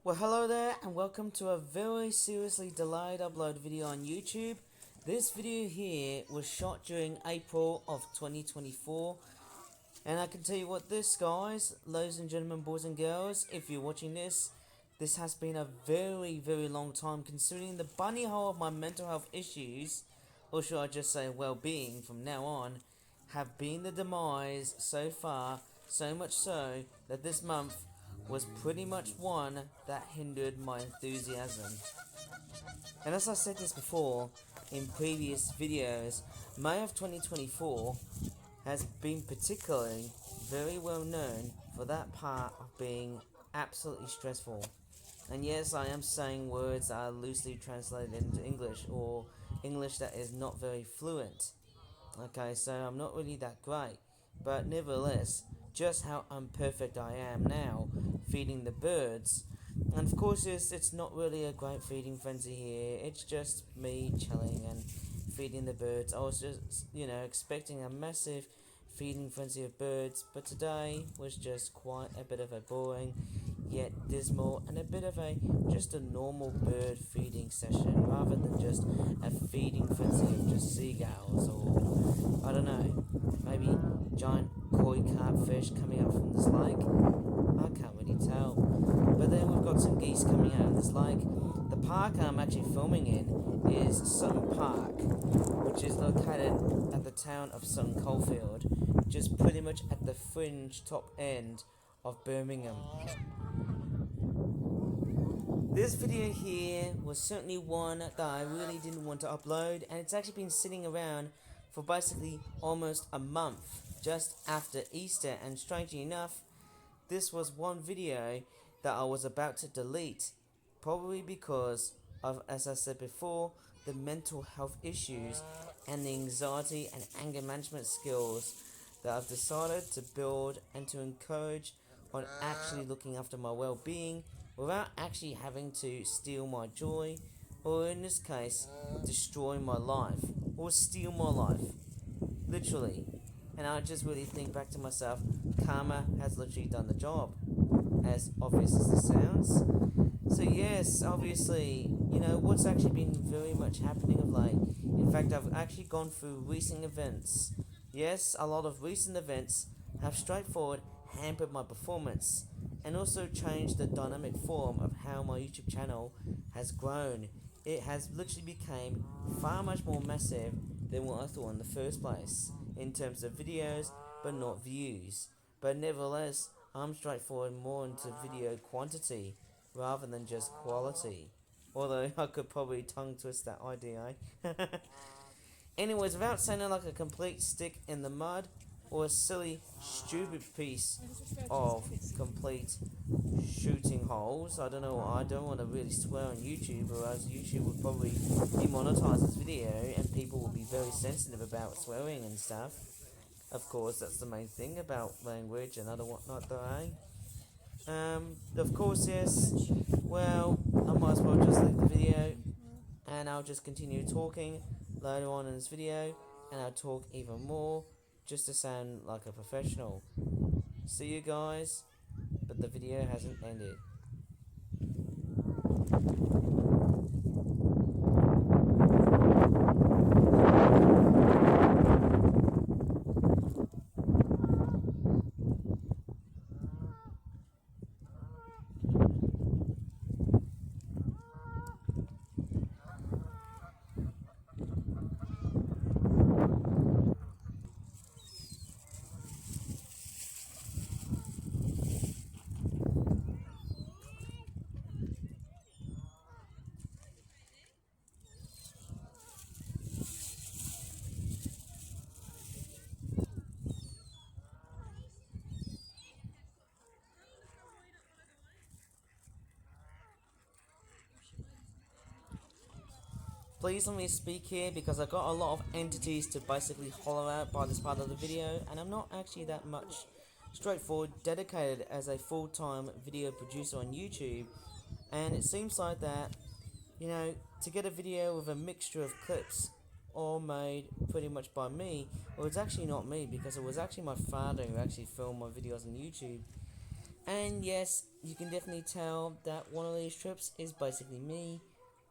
Well, hello there, and welcome to a very seriously delayed upload video on YouTube. This video here was shot during April of 2024, and I can tell you what this, guys, ladies and gentlemen, boys and girls, if you're watching this has been a very long time considering the bunny hole of my mental health issues, or should I just say well-being from now on, have been the demise so far, so much so that this month was pretty much one that hindered my enthusiasm. And as I said this before in previous videos, May of 2024 has been particularly very well known for that part of being absolutely stressful. And yes, I am saying words that are loosely translated into English, or English that is not very fluent. Okay, so I'm not really that great, but nevertheless, just how imperfect I am now, feeding the birds. And of course, it's not really a great feeding frenzy here, it's just me chilling and feeding the birds. I was just, expecting a massive feeding frenzy of birds, but today was just quite a bit of a boring, yet dismal, and a bit of just a normal bird feeding session, rather than just a feeding frenzy of just seagulls, or I don't know, maybe giant koi carp fish coming out from this lake. I can't really tell. But then we've got some geese coming out of this lake. The park I'm actually filming in is Sutton Park, which is located at the town of Sutton Coldfield, just pretty much at the fringe top end of Birmingham. This video here was certainly one that I really didn't want to upload, and it's actually been sitting around for basically almost a month, just after Easter, and strangely enough, this was one video that I was about to delete, probably because of, as I said before, the mental health issues and the anxiety and anger management skills that I've decided to build and to encourage on actually looking after my well-being without actually having to steal my joy, or in this case, destroy my life, or steal my life, literally. And I just really think back to myself, karma has literally done the job, as obvious as it sounds. So yes, obviously, what's actually been very much happening of late. In fact, I've actually gone through recent events. Yes, a lot of recent events have straightforward hampered my performance, and also changed the dynamic form of how my YouTube channel has grown. It has literally become far much more massive than what I thought in the first place, in terms of videos, but not views. But nevertheless, I'm straightforward more into video quantity rather than just quality. Although I could probably tongue twist that idea, eh? Anyways, without sounding like a complete stick in the mud or a silly, stupid piece of complete shooting holes, I don't know, I don't want to really swear on YouTube, or else YouTube would probably demonetize this video and people will be very sensitive about swearing and stuff. Of course, that's the main thing about language and other whatnot, though, eh? Of course, yes. Well, I might as well just leave the video, and I'll just continue talking later on in this video, and I'll talk even more, just to sound like a professional. See you guys, but the video hasn't ended. Please let me speak here, because I got a lot of entities to basically hollow out by this part of the video, and I'm not actually that much straightforward dedicated as a full-time video producer on YouTube, and it seems like that, to get a video with a mixture of clips all made pretty much by me, well, it's actually not me, because it was actually my father who actually filmed my videos on YouTube. And yes, you can definitely tell that one of these trips is basically me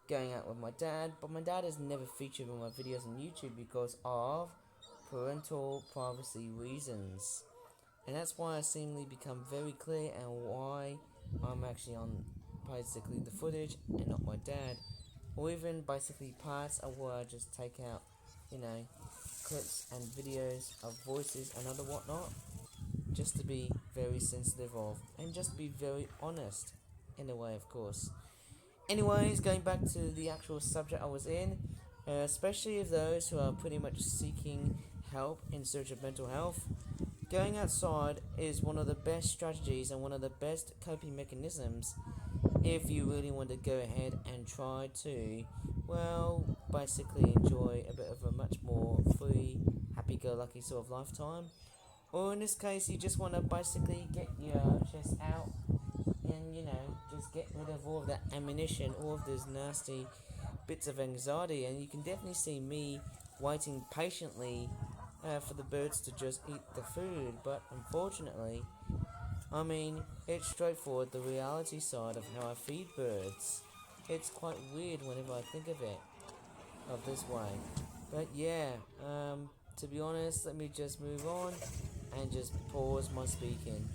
going out with my dad, but my dad is never featured in my videos on YouTube because of parental privacy reasons. And that's why I seemingly become very clear and why I'm actually on basically the footage and not my dad. Or even basically parts of where I just take out, clips and videos of voices and other whatnot. Just to be very sensitive of and just be very honest in a way, of course. Anyways, going back to the actual subject I was in, especially of those who are pretty much seeking help in search of mental health, going outside is one of the best strategies and one of the best coping mechanisms if you really want to go ahead and try to, well, basically enjoy a bit of a much more free, happy-go-lucky sort of lifetime. Or in this case, you just want to basically get your chest out and, just get rid of all of that ammunition, all of those nasty bits of anxiety. And you can definitely see me waiting patiently for the birds to just eat the food. But unfortunately, it's straightforward, the reality side of how I feed birds. It's quite weird whenever I think of it, of this way. But yeah, to be honest, let me just move on and just pause my speaking.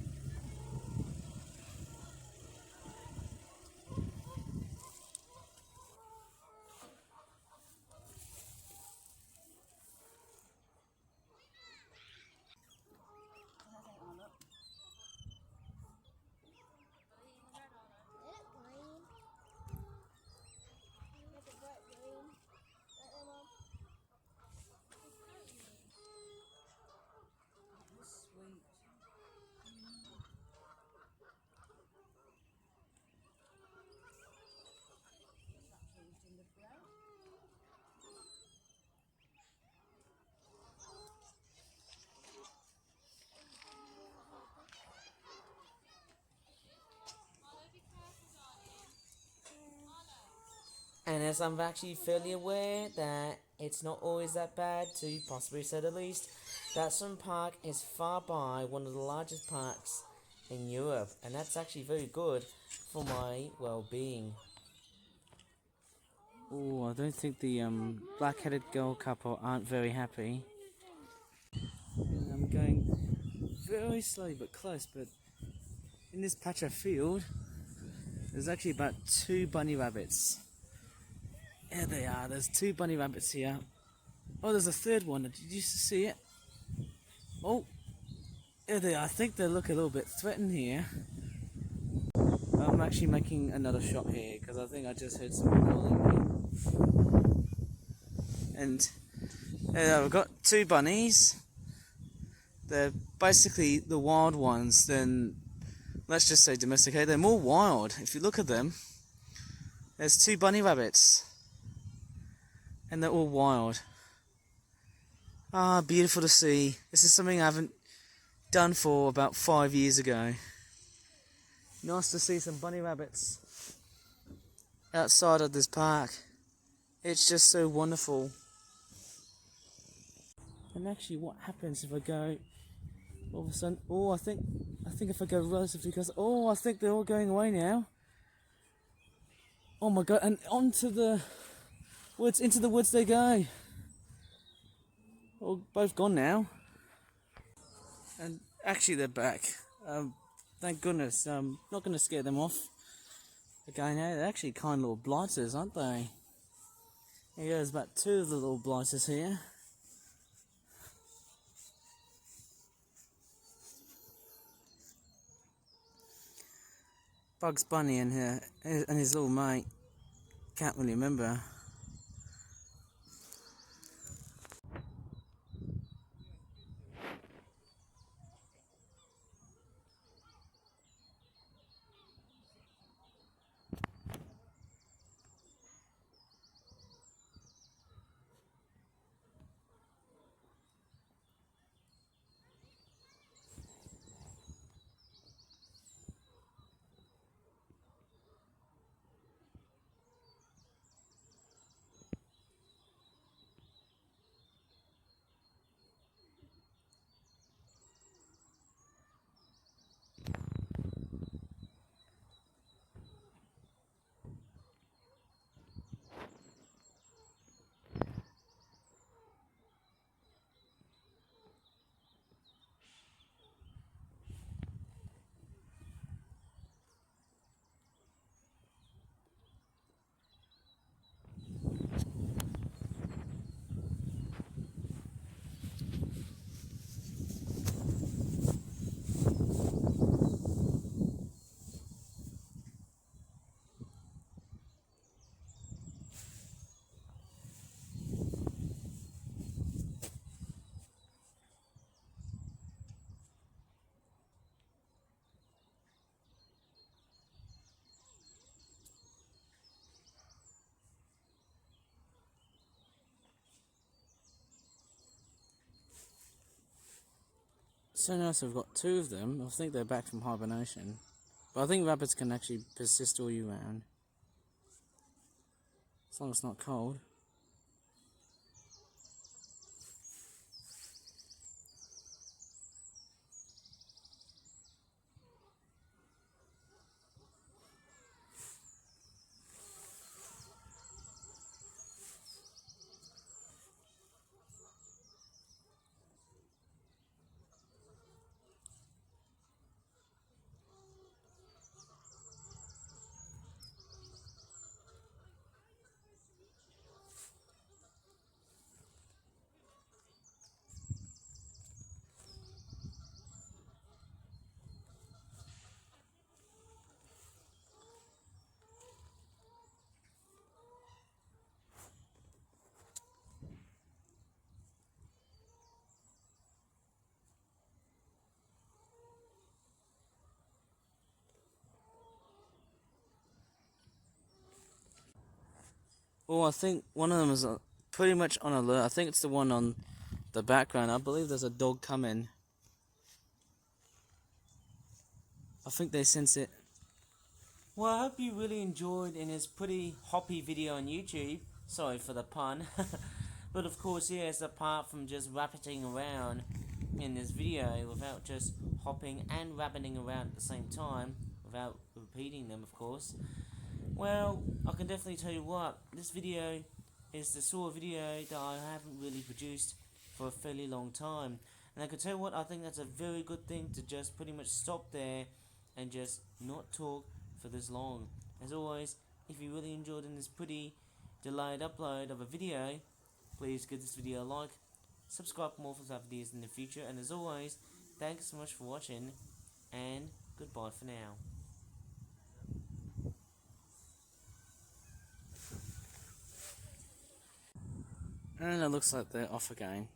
And as I'm actually fairly aware that it's not always that bad, to possibly say the least, that Sun Park is far by one of the largest parks in Europe, and that's actually very good for my well-being. Oh, I don't think the black-headed girl couple aren't very happy. And I'm going very slowly but close, but in this patch of field, there's actually about 2 bunny rabbits. There they are, there's 2 bunny rabbits here. Oh, there's a third one, did you see it? Oh, there they are, I think they look a little bit threatened here. I'm actually making another shot here, because I think I just heard someone calling me. And we've got 2 bunnies. They're basically the wild ones, then let's just say domesticated. They're more wild. If you look at them, there's 2 bunny rabbits. And they're all wild. Ah, beautiful to see. This is something I haven't done for about 5 years ago. Nice to see some bunny rabbits outside of this park. It's just so wonderful. And actually, what happens if I go all of a sudden? Oh, I think if I go relatively close. Oh, I think they're all going away now. Oh my god! And onto the woods, into the woods they go. All both gone now. And actually, they're back. Thank goodness. Not going to scare them off. Again, they're actually kind little blighters, aren't they? There's about 2 of the little blighters here. Bugs Bunny and his little mate. Can't really remember. So nice we've got two of them. I think they're back from hibernation. But I think rabbits can actually persist all year round. As long as it's not cold. Oh, I think one of them is pretty much on alert. I think it's the one on the background. I believe there's a dog coming. I think they sense it. Well, I hope you really enjoyed in his pretty hoppy video on YouTube. Sorry for the pun. But of course, yes, apart from just rabbiting around in this video without just hopping and rabbiting around at the same time, without repeating them, of course. Well, I can definitely tell you what, this video is the sort of video that I haven't really produced for a fairly long time. And I can tell you what, I think that's a very good thing to just pretty much stop there and just not talk for this long. As always, if you really enjoyed in this pretty delayed upload of a video, please give this video a like, subscribe for more for such videos in the future, and as always, thanks so much for watching, and goodbye for now. And it looks like they're off again.